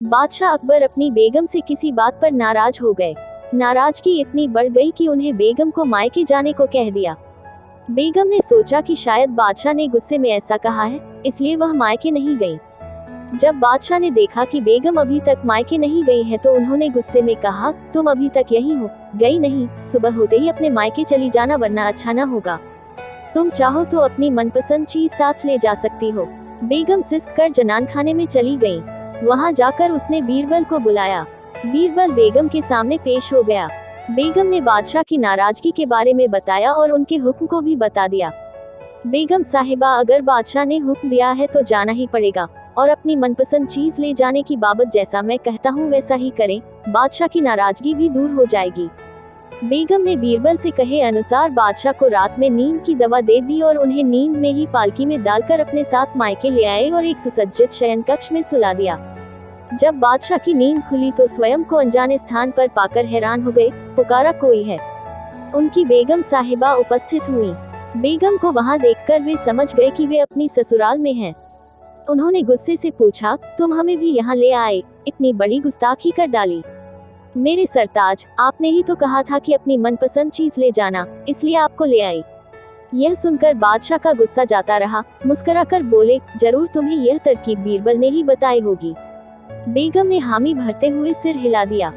बादशाह अकबर अपनी बेगम से किसी बात पर नाराज हो गए। नाराजगी इतनी बढ़ गई कि उन्हें बेगम को मायके जाने को कह दिया। बेगम ने सोचा कि शायद बादशाह ने गुस्से में ऐसा कहा है, इसलिए वह मायके नहीं गई। जब बादशाह ने देखा कि बेगम अभी तक मायके नहीं गई है तो उन्होंने गुस्से में कहा, तुम अभी तक यहीं हो, गई नहीं, सुबह होते ही अपने मायके चली जाना वरना अच्छा न होगा। तुम चाहो तो अपनी मनपसंद चीज साथ ले जा सकती हो। बेगम सिसक कर जनान खाने में चली गई। वहां जाकर उसने बीरबल को बुलाया। बीरबल बेगम के सामने पेश हो गया। बेगम ने बादशाह की नाराजगी के बारे में बताया और उनके हुक्म को भी बता दिया। बेगम साहिबा, अगर बादशाह ने हुक्म दिया है तो जाना ही पड़ेगा और अपनी मनपसंद चीज ले जाने की बाबत जैसा मैं कहता हूँ वैसा ही करें, बादशाह की नाराजगी भी दूर हो जाएगी। बेगम ने बीरबल से कहे अनुसार बादशाह को रात में नींद की दवा दे दी और उन्हें नींद में ही पालकी में डालकर अपने साथ मायके ले आए और एक सुसज्जित शयन कक्ष में सुला दिया। जब बादशाह की नींद खुली तो स्वयं को अनजाने स्थान पर पाकर हैरान हो गए। पुकारा, कोई है। उनकी बेगम साहिबा उपस्थित हुई। बेगम को वहां देखकर वे समझ गए कि वे अपनी ससुराल में हैं। उन्होंने गुस्से से पूछा, तुम हमें भी यहाँ ले आए, इतनी बड़ी गुस्ताखी कर डाली। मेरे सरताज, आपने ही तो कहा था कि अपनी मनपसंद चीज ले जाना, इसलिए आपको ले आई। यह सुनकर बादशाह का गुस्सा जाता रहा। मुस्कुराकर बोले, जरूर तुम्हें यह तरकीब बीरबल ने ही बताई होगी। बेगम ने हामी भरते हुए सिर हिला दिया।